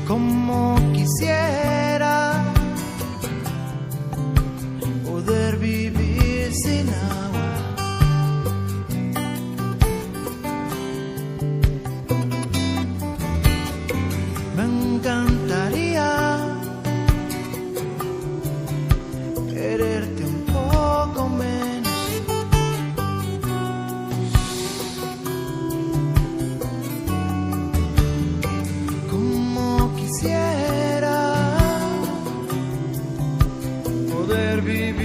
Como quisiera poder vivir sin agua. Me encantaría quererte un poco menos. Como quisiera poder vivir